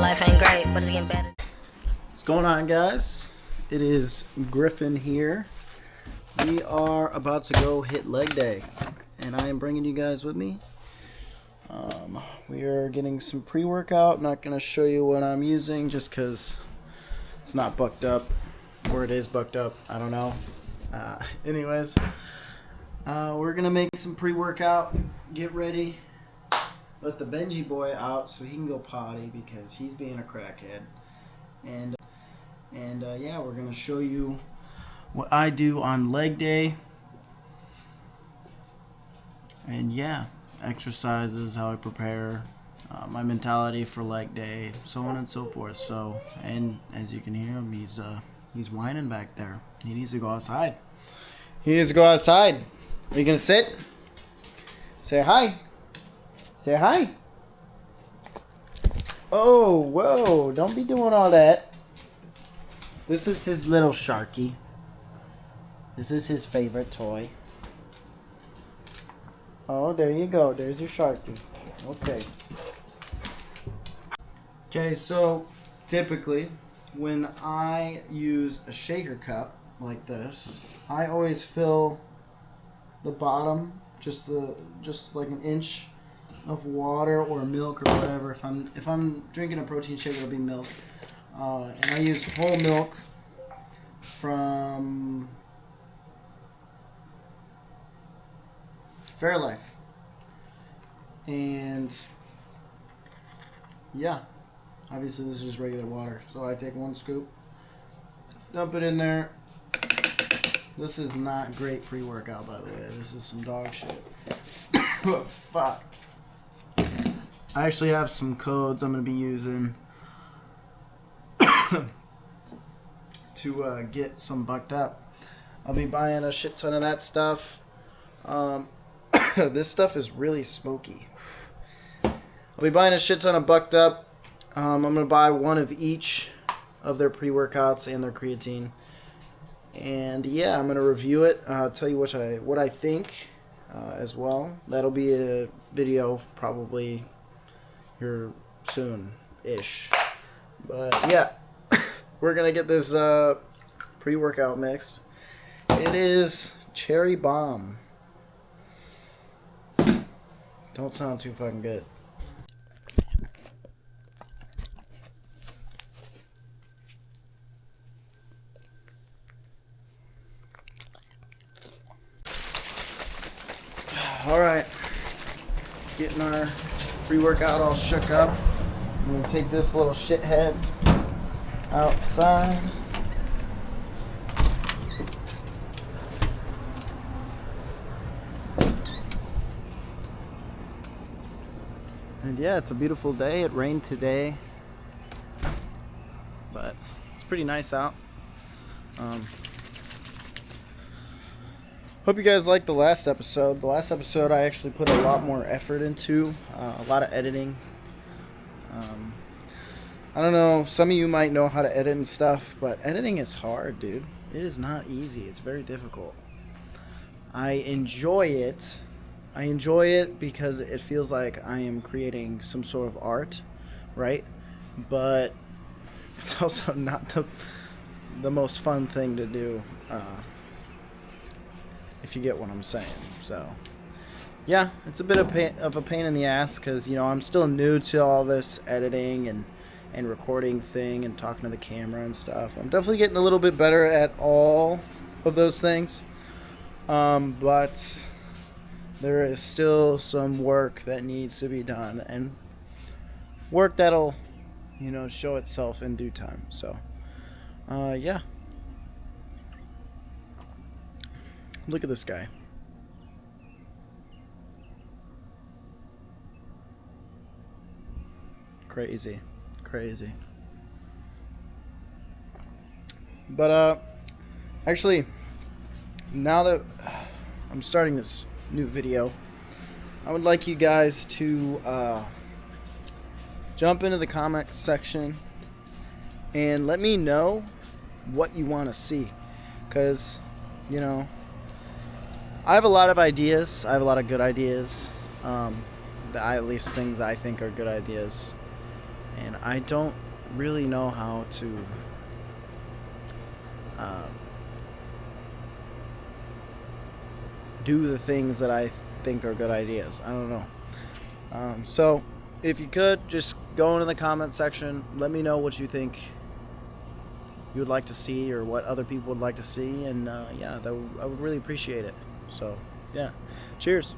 life ain't great, but it's getting better. What's going on, guys? It is Griffin here. We are about to go hit leg day, and I am bringing you guys with me. We are getting some pre-workout. Not going to show you what I'm using just because it's not bucked up, or it is bucked up. I don't know. Anyways, we're going to make some pre-workout, get ready, let the Benji boy out so he can go potty because he's being a crackhead. And yeah, we're going to show you what I do on leg day. And yeah, exercises, how I prepare, my mentality for leg day, so on and so forth. So, and as you can hear him, he's whining back there. He needs to go outside. He needs to go outside. Are you going to sit? Say hi. Say hi. Oh, whoa. Don't be doing all that. This is his little Sharky. This is his favorite toy. Oh, there you go. There's your Sharky. Okay. Okay, so typically when I use a shaker cup like this, I always fill the bottom just like an inch of water or milk or whatever. If I'm drinking a protein shake, it'll be milk. And I use whole milk from Fairlife. And yeah, obviously this is just regular water. So I take one scoop, dump it in there. This is not great pre-workout, by the way. This is some dog shit. Oh, fuck. I actually have some codes I'm going to be using to get some bucked up. I'll be buying a shit ton of that stuff. This stuff is really smoky. I'll be buying a shit ton of bucked up. I'm going to buy one of each of their pre-workouts and their creatine. And yeah, I'm going to review it. Tell you what I think as well. That'll be a video probably here soon-ish. But yeah, we're going to get this pre-workout mixed. It is Cherry Bomb. Don't sound too fucking good. Alright, getting our pre-workout all shook up. I'm going to take this little shithead outside. And yeah, it's a beautiful day. It rained today, but it's pretty nice out. Hope you guys liked the last episode. The last episode I actually put a lot more effort into, a lot of editing. I don't know, some of you might know how to edit and stuff, but editing is hard, dude. It is not easy. It's very difficult. I enjoy it. I enjoy it because it feels like I am creating some sort of art, right? But it's also not the most fun thing to do, if you get what I'm saying. So yeah, it's a bit of a pain in the ass because, you know, I'm still new to all this editing and recording thing and talking to the camera and stuff. I'm definitely getting a little bit better at all of those things, but there is still some work that needs to be done, and work that'll, you know, show itself in due time. So yeah, look at this guy. Crazy. But actually, now that I'm starting this new video, I would like you guys to jump into the comments section and let me know what you want to see, because, you know, I have a lot of ideas. I have a lot of good ideas, at least things I think are good ideas. and I don't really know how to do the things that I think are good ideas. I don't know. So if you could just go into the comment section, let me know what you think you would like to see or what other people would like to see, and yeah, I would really appreciate it. So yeah, cheers.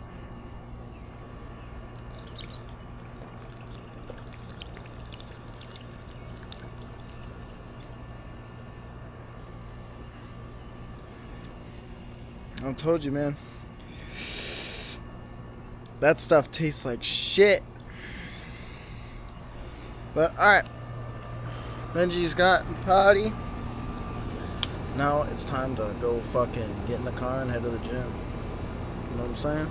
I told you, man. That stuff tastes like shit. But alright. Benji's gotten potty. Now it's time to go fucking get in the car and head to the gym. You know what I'm saying?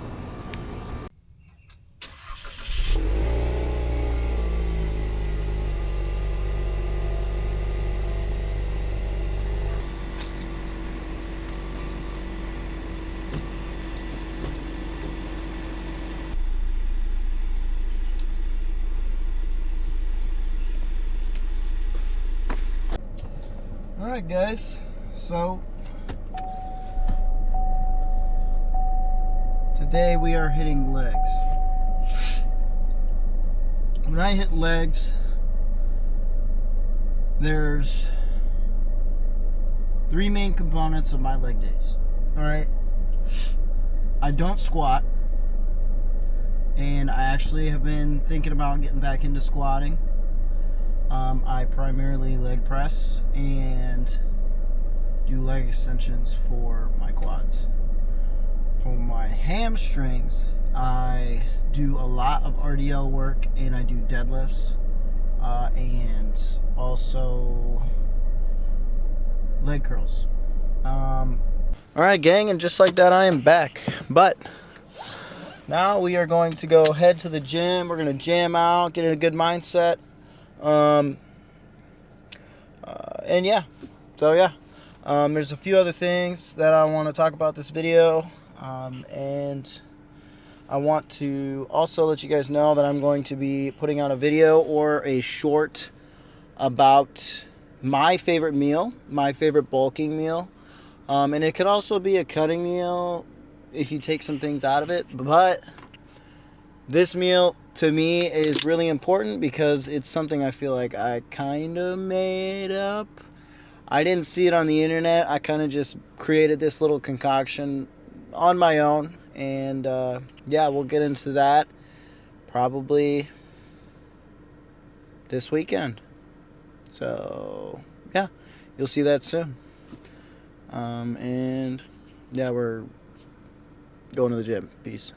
Alright guys, so today we are hitting legs. When I hit legs, there's 3 main components of my leg days. Alright, I don't squat, and I actually have been thinking about getting back into squatting. I primarily leg press and do leg extensions for my quads. For my hamstrings, I do a lot of RDL work, and I do deadlifts, and also leg curls. Alright gang, and just like that I am back. But now we are going to go head to the gym. We're going to jam out, get in a good mindset. And yeah, so yeah, there's a few other things that I want to talk about this video, and I want to also let you guys know that I'm going to be putting out a video or a short about my favorite meal, my favorite bulking meal, and it could also be a cutting meal if you take some things out of it, but this meal to me is really important because it's something I feel like I kind of made up. I didn't see it on the internet. I kind of just created this little concoction on my own. And yeah, we'll get into that probably this weekend. So yeah, you'll see that soon. And yeah, we're going to the gym. Peace.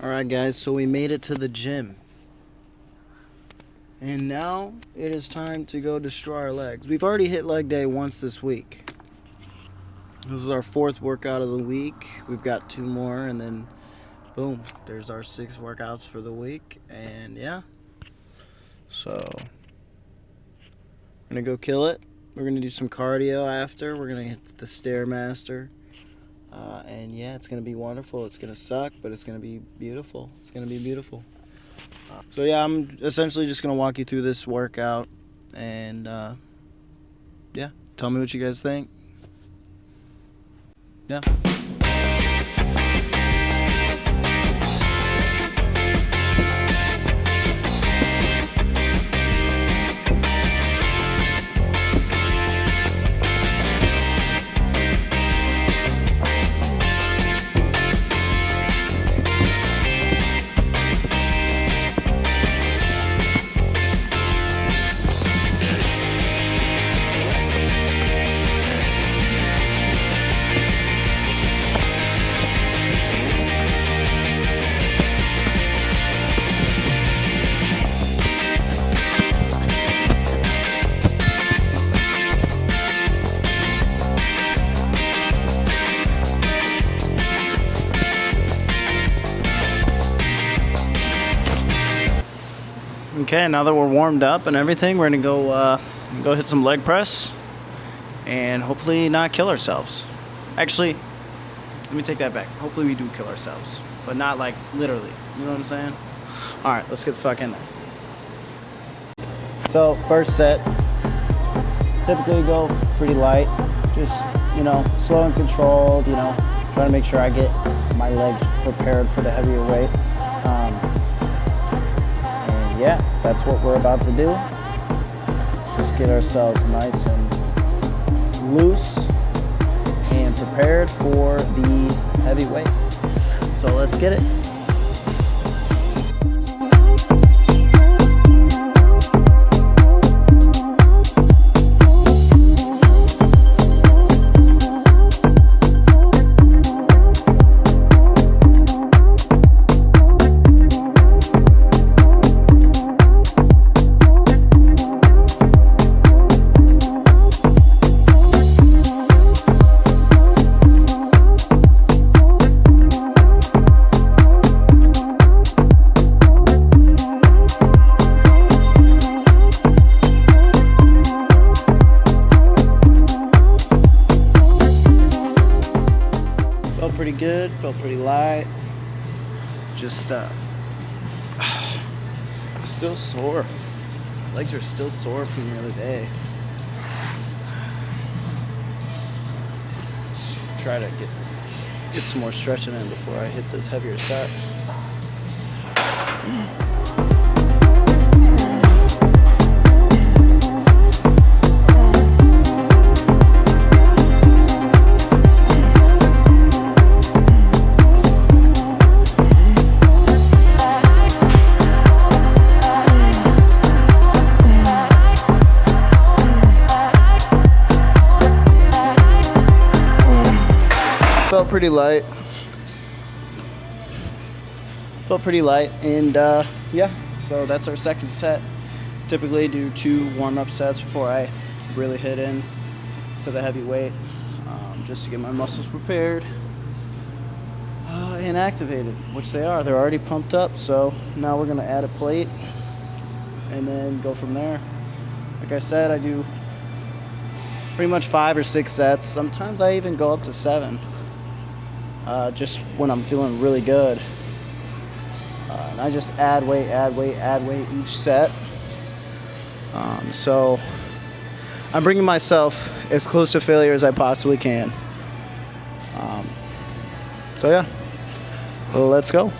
Alright guys, so we made it to the gym. And now it is time to go destroy our legs. We've already hit leg day once this week. This is our 4th workout of the week. We've got 2 more, and then boom, there's our 6 workouts for the week. And yeah, so we're gonna go kill it. We're gonna do some cardio after. We're gonna hit the Stairmaster. And yeah, it's going to be wonderful. It's going to suck, but it's going to be beautiful. It's going to be beautiful. So yeah, I'm essentially just going to walk you through this workout. And yeah, tell me what you guys think. Yeah. Okay, now that we're warmed up and everything, we're gonna go hit some leg press and hopefully not kill ourselves. Actually, let me take that back. Hopefully we do kill ourselves, but not like literally. You know what I'm saying? All right, let's get the fuck in there. So first set, typically go pretty light, just, you know, slow and controlled, you know, trying to make sure I get my legs prepared for the heavier weight. And yeah, that's what we're about to do. Just get ourselves nice and loose and prepared for the heavy weight. So let's get it. Felt pretty good, felt pretty light. Just still sore. Legs are still sore from the other day. Just try to get some more stretching in before I hit this heavier set. Felt pretty light. And yeah, so that's our second set. Typically do 2 warm-up sets before I really hit in to the heavy weight, just to get my muscles prepared and activated, which they are. They're already pumped up, so now we're gonna add a plate and then go from there. Like I said, I do pretty much 5 or 6 sets. Sometimes I even go up to 7. Just when I'm feeling really good. And I just add weight each set. So I'm bringing myself as close to failure as I possibly can. So yeah, let's go.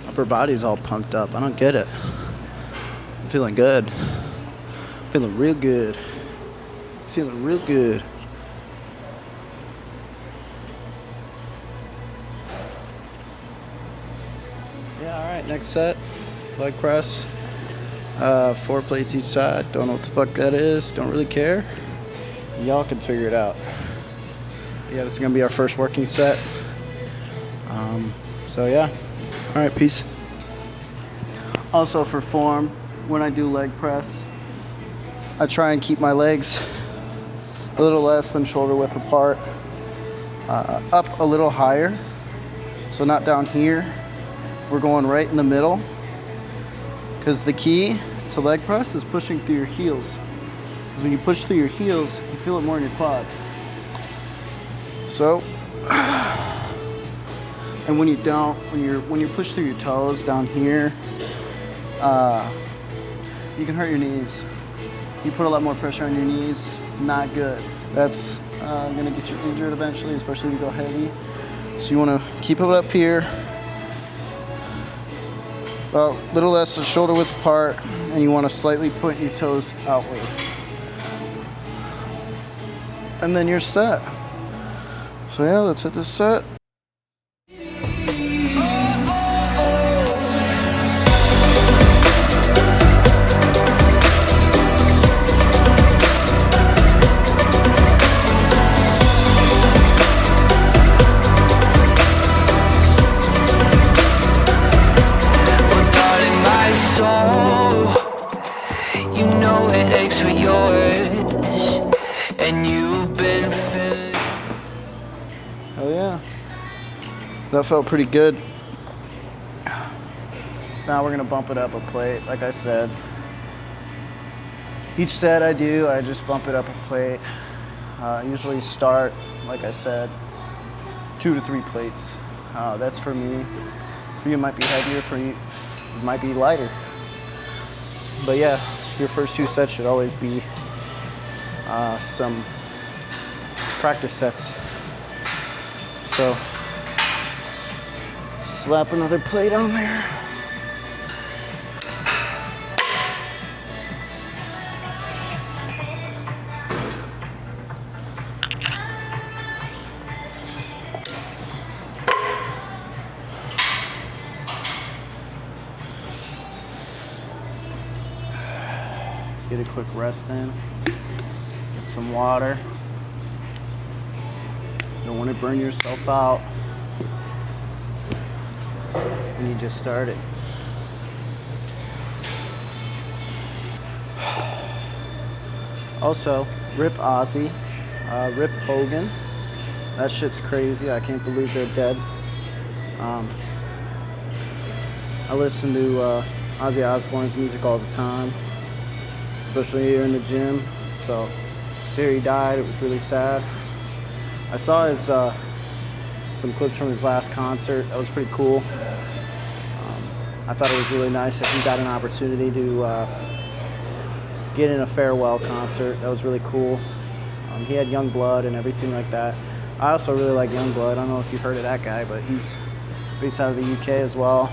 Upper body's all pumped up. I don't get it. I'm feeling good. Feeling real good. Feeling real good. Yeah, alright, next set. Leg press. 4 plates each side. Don't know what the fuck that is. Don't really care. Y'all can figure it out. Yeah, this is gonna be our first working set. So yeah. All right, peace. Also for form, when I do leg press, I try and keep my legs a little less than shoulder width apart, up a little higher. So not down here. We're going right in the middle, because the key to leg press is pushing through your heels. Because when you push through your heels, you feel it more in your quads. So, and when you don't, when you push through your toes down here, you can hurt your knees. You put a lot more pressure on your knees. Not good. That's gonna get you injured eventually, especially if you go heavy. So you want to keep it up here, about a little less than shoulder width apart, and you want to slightly point your toes outward. And then you're set. So yeah, let's hit this set. You know it aches for yours. That felt pretty good. So now we're gonna bump it up a plate, like I said. Each set I just bump it up a plate. Usually start, like I said, 2 to 3 plates. That's for me. For you it might be heavier, for you it might be lighter. But yeah, your first 2 sets should always be some practice sets. So slap another plate on there. Get a quick rest in. Get some water. Don't want to burn yourself out when you just started. Also, rip Ozzy, rip Hogan. That shit's crazy. I can't believe they're dead. I listen to Ozzy Osbourne's music all the time, especially here in the gym. So, after he died, it was really sad. I saw his some clips from his last concert. That was pretty cool. I thought it was really nice that he got an opportunity to get in a farewell concert. That was really cool. He had young blood and everything like that. I also really like young blood. I don't know if you've heard of that guy, but he's based out of the UK as well.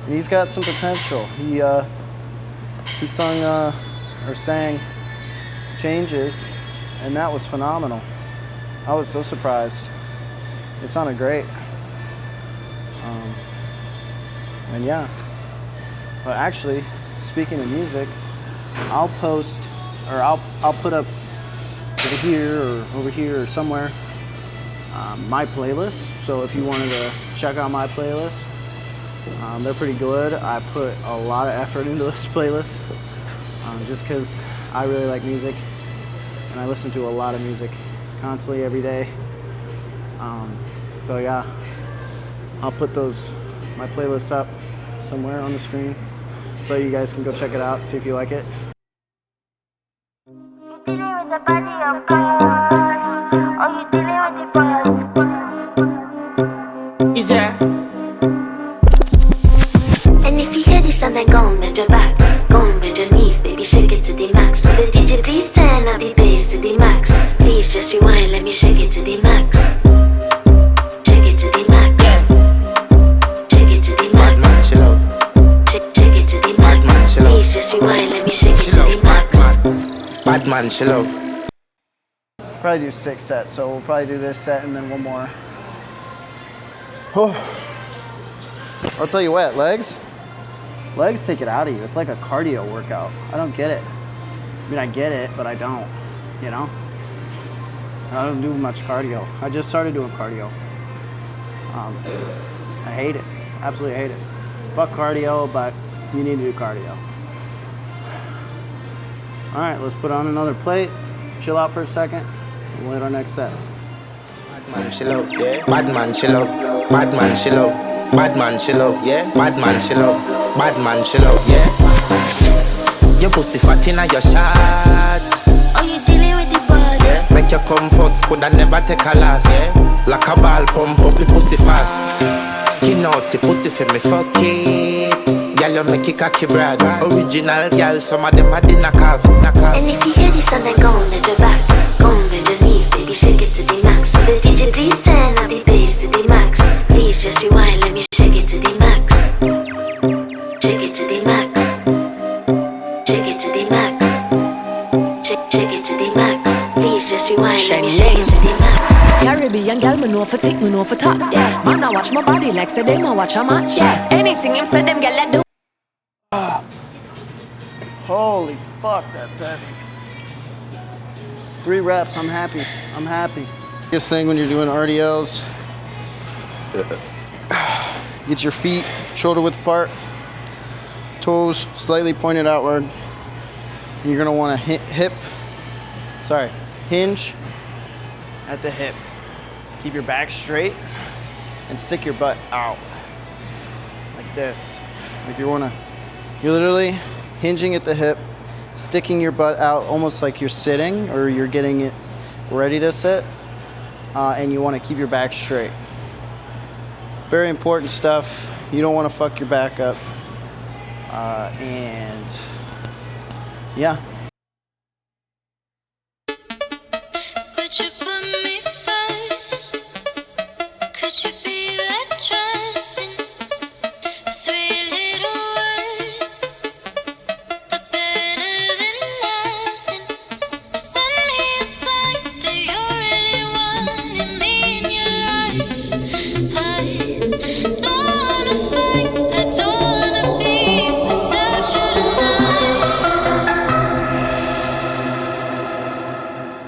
And he's got some potential. He sung or sang Changes, and that was phenomenal. I was so surprised. It sounded great. And yeah. But actually, speaking of music, I'll post, or I'll put up over here or over here or somewhere my playlist. So if you wanted to check out my playlist, they're pretty good. I put a lot of effort into this playlist just because I really like music and I listen to a lot of music constantly every day. So yeah, I'll put my playlists up somewhere on the screen so you guys can go check it out, see if you like it. Is there? And if you hear this and then go and bend your back, go and bend your knees, baby, shake it to the max. Will the DJ please turn up the bass to the max? Please just rewind, let me shake it to the max. Shake it to the max. Shake it to the max. Bad man, she love. Shake it to the max. Bad man, she love. Please just rewind, let me shake it She to love. the max. Bad man, she love. Probably do 6 sets, so we'll probably do this set and then one more. Oh. I'll tell you what, legs take it out of you. It's like a cardio workout. I don't get it. I mean, I get it, but I don't, you know? I don't do much cardio. I just started doing cardio. I hate it. Absolutely hate it. Fuck cardio, but you need to do cardio. All right, let's put on another plate. Chill out for a second. And we'll hit our next set. Bad man, she love. Yeah. Bad man, she love. Bad man, she love. Bad man, she love. Yeah. Bad man, she love. Bad man, she love. Yeah. Your pussy fat inna your shot. Oh, you dealing with the boss? Yeah. Make you come first, coulda never take a last. Yeah. Like a ball, pump up the pussy fast. Skin out the pussy for me, fuck it. Girl, you make it cocky brad. Original girl, some of them are the knockoff. And if you hear this and then go and bend your back, go and bend your knees, baby, shake it to the max. Will the DJ please turn up the bass to the max? Please just rewind, let me shake it to the max. Shake it to the max. Shake it to the max. Shake it to the max. Please just rewind, let me shake it to the max. Caribbean girl, me know for tick, me know for top. Yeah, man, I watch my body like say them, I watch a match. Yeah, anything him say them, girl, I do. Holy fuck, that's heavy. 3 reps, I'm happy. I'm happy. Biggest thing when you're doing RDLs, get your feet shoulder width apart, toes slightly pointed outward. And you're gonna want to hinge at the hip. Keep your back straight. and stick your butt out like this. Like you're literally hinging at the hip, sticking your butt out almost like you're sitting or you're getting it ready to sit, and you want to keep your back straight. Very important stuff. You don't want to fuck your back up. And yeah. Would you put me first? Could you be that trusting? 3 little words, but better than nothing. Send me a sign that you're really wanting me in your life. I don't wanna fight, I don't wanna be without you tonight.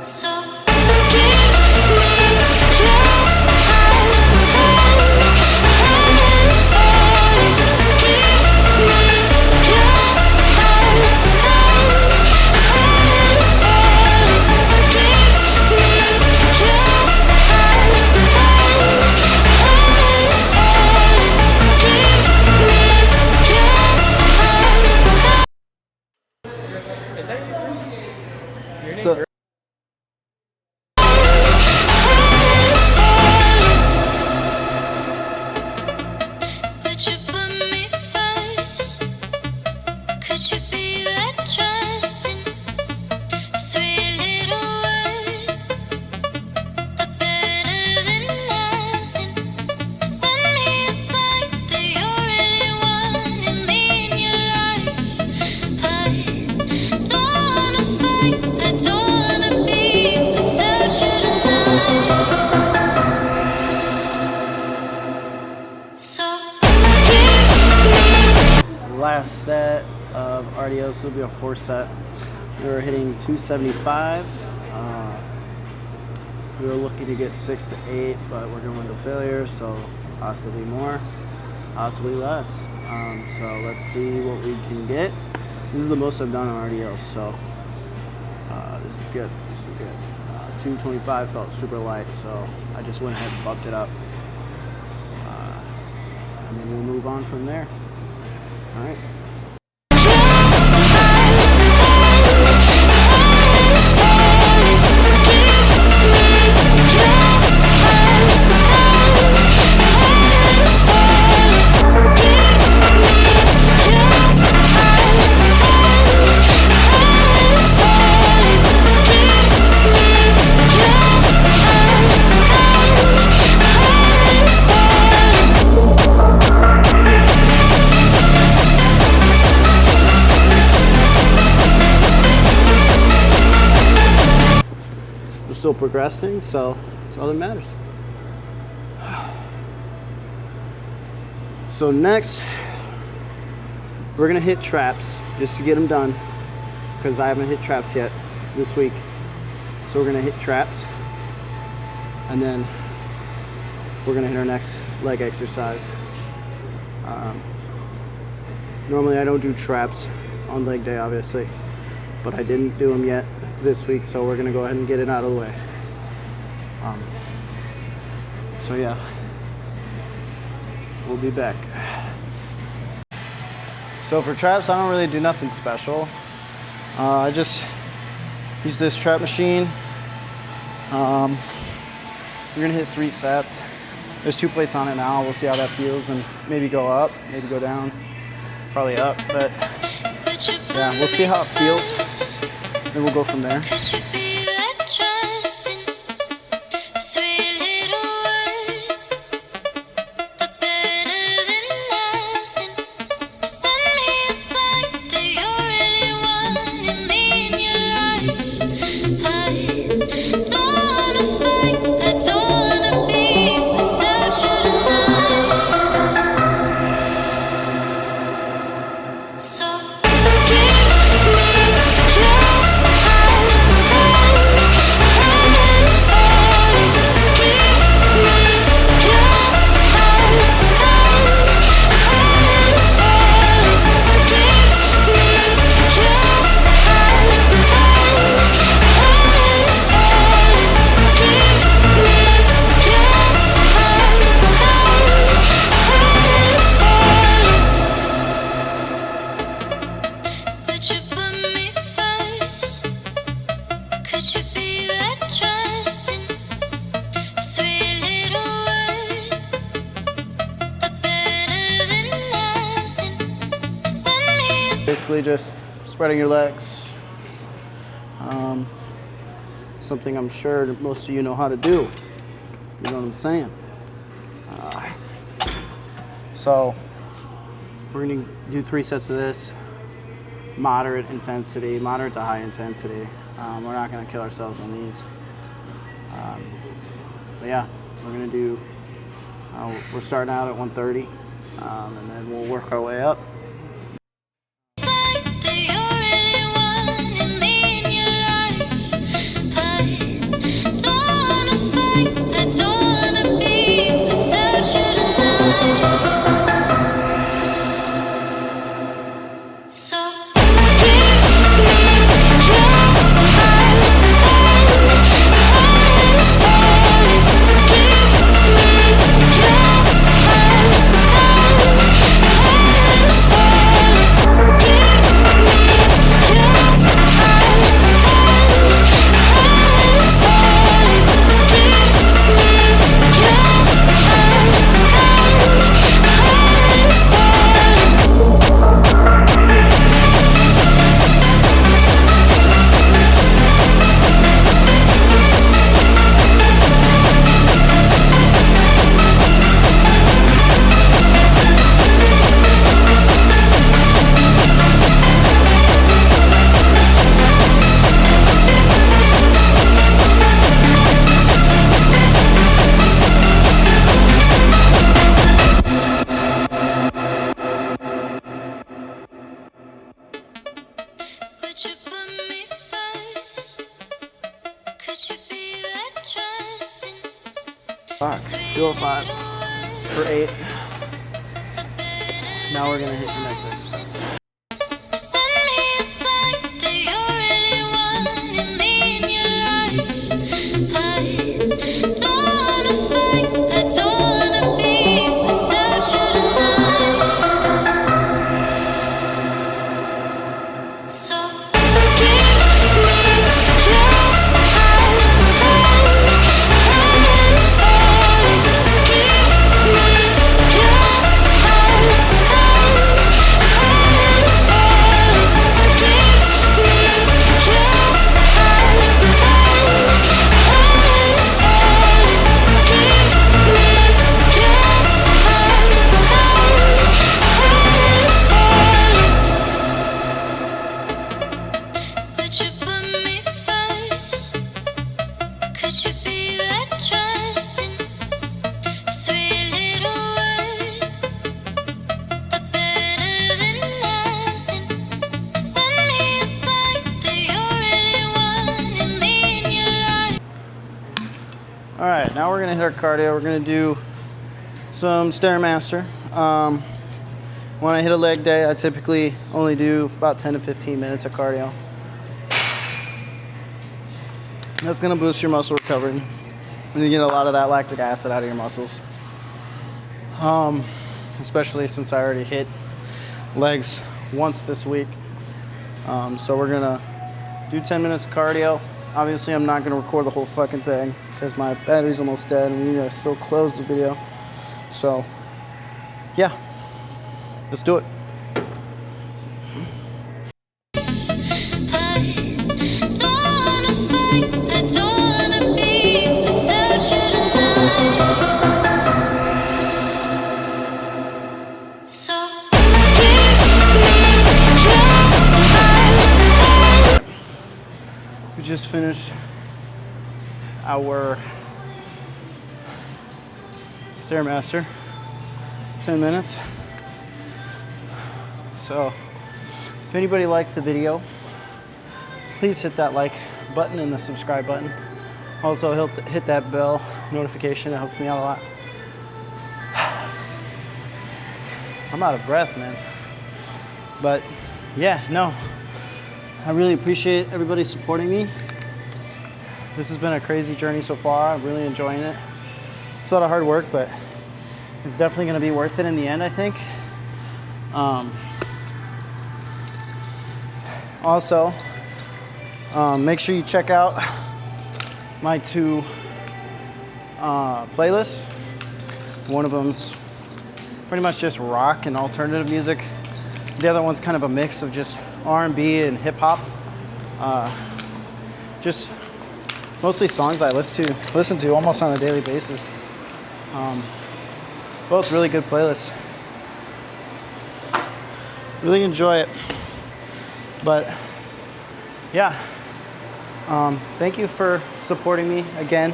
So So would you put me first? Could you be that trusting? 3 little words, but better than nothing. Send me a sign that you're really wanting me in your life. I don't wanna fight, I don't wanna be without you tonight. So last set of RDOs will be a 4 set. We were hitting 275. We were looking to get 6 to 8, but we're going to failure, so possibly more, possibly less. So let's see what we can get. This is the most I've done on RDOs, so this is good. This is good. 225 felt super light, so I just went ahead and bumped it up. And then we'll move on from there. All right. Still progressing, so that's all that matters. So next, we're gonna hit traps just to get them done, because I haven't hit traps yet this week. So we're gonna hit traps, and then we're gonna hit our next leg exercise. Normally I don't do traps on leg day, obviously, but I didn't do them yet this week, so we're gonna go ahead and get it out of the way. So yeah, we'll be back. So for traps, I don't really do nothing special. I just use this trap machine. We're gonna hit 3 sets. There's 2 plates on it now. We'll see how that feels, and maybe go up, maybe go down, probably up, but yeah, we'll see how it feels. Then we'll go from there. could you be that trusting? 3 little words, but better than nothing. Send me a sign that you're really wanting me in your life. I don't wanna fight, I don't wanna be without you tonight. So give me your heart. Basically just spreading your legs. Something I'm sure that most of you know how to do. You know what I'm saying? So we're gonna do 3 sets of this. Moderate intensity, moderate to high intensity. We're not gonna kill ourselves on these. But yeah, we're gonna do, we're starting out at 130, and then we'll work our way up. Fuck, 205 for 8. Now we're gonna hit the next exercise. All right, now we're gonna hit our cardio. We're gonna do some Stairmaster. When I hit a leg day, I typically only do about 10 to 15 minutes of cardio. That's gonna boost your muscle recovery and you get a lot of that lactic acid out of your muscles. Especially since I already hit legs once this week. So we're gonna do 10 minutes of cardio. Obviously, I'm not gonna record the whole fucking thing because my battery's almost dead and we need to still close the video. So, yeah, let's do it. We just finished our Stairmaster, 10 minutes. So if anybody liked the video, please hit that like button and the subscribe button. Also hit that bell notification, it helps me out a lot. I'm out of breath, man. But yeah, no, I really appreciate everybody supporting me. This has been a crazy journey so far. I'm really enjoying it. It's a lot of hard work, but it's definitely gonna be worth it in the end, I think. Also, make sure you check out my 2 playlists. One of them's pretty much just rock and alternative music. The other one's kind of a mix of just R&B and hip hop. Just mostly songs I listen to almost on a daily basis. Both really good playlists. Really enjoy it. But yeah, thank you for supporting me again.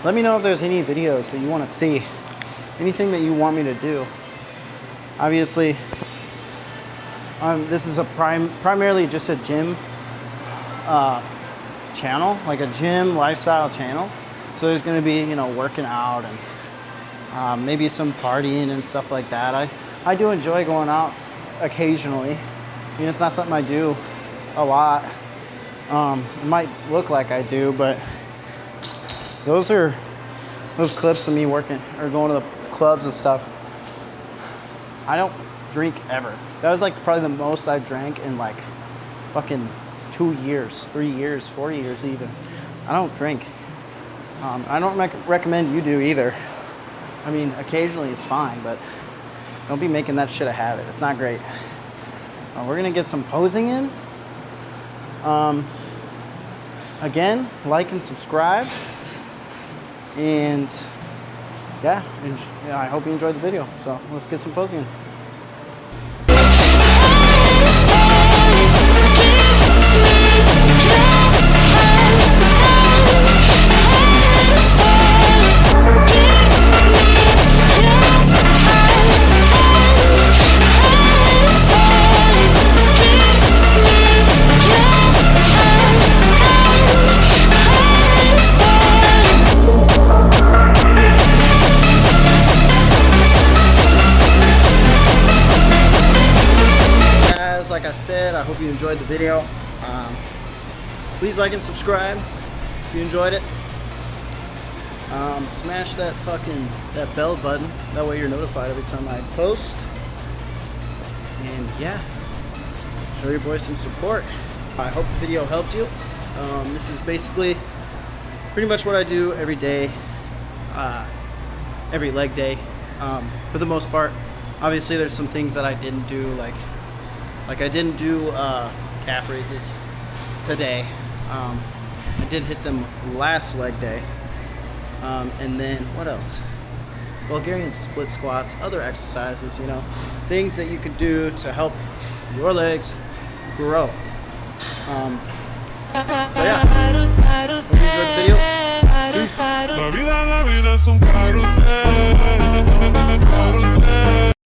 Let me know if there's any videos that you want to see, anything that you want me to do. Obviously, this is a primarily just a gym channel, like a gym lifestyle channel. So there's going to be, you know, working out and maybe some partying and stuff like that. I do enjoy going out occasionally. I mean, it's not something I do a lot. It might look like I do, but those clips of me working or going to the clubs and stuff. I don't drink ever. That was like probably the most I drank in like fucking 2 years, 3 years, 4 years even. I don't drink. I don't recommend you do either. I mean, occasionally it's fine, but don't be making that shit a habit. It's not great. We're gonna get some posing in. Again, like and subscribe. And yeah, I hope you enjoyed the video. So let's get some posing in. Like I said, I hope you enjoyed the video. Please like and subscribe if you enjoyed it. Smash that bell button. That way you're notified every time I post. And yeah, show your boy some support. I hope the video helped you. This is basically pretty much what I do every day, every leg day, for the most part. Obviously, there's some things that I didn't do, like I didn't do calf raises today. I did hit them last leg day. And then what else? Bulgarian split squats, other exercises, you know, things that you could do to help your legs grow. So yeah, hope you enjoyed the video. Peace.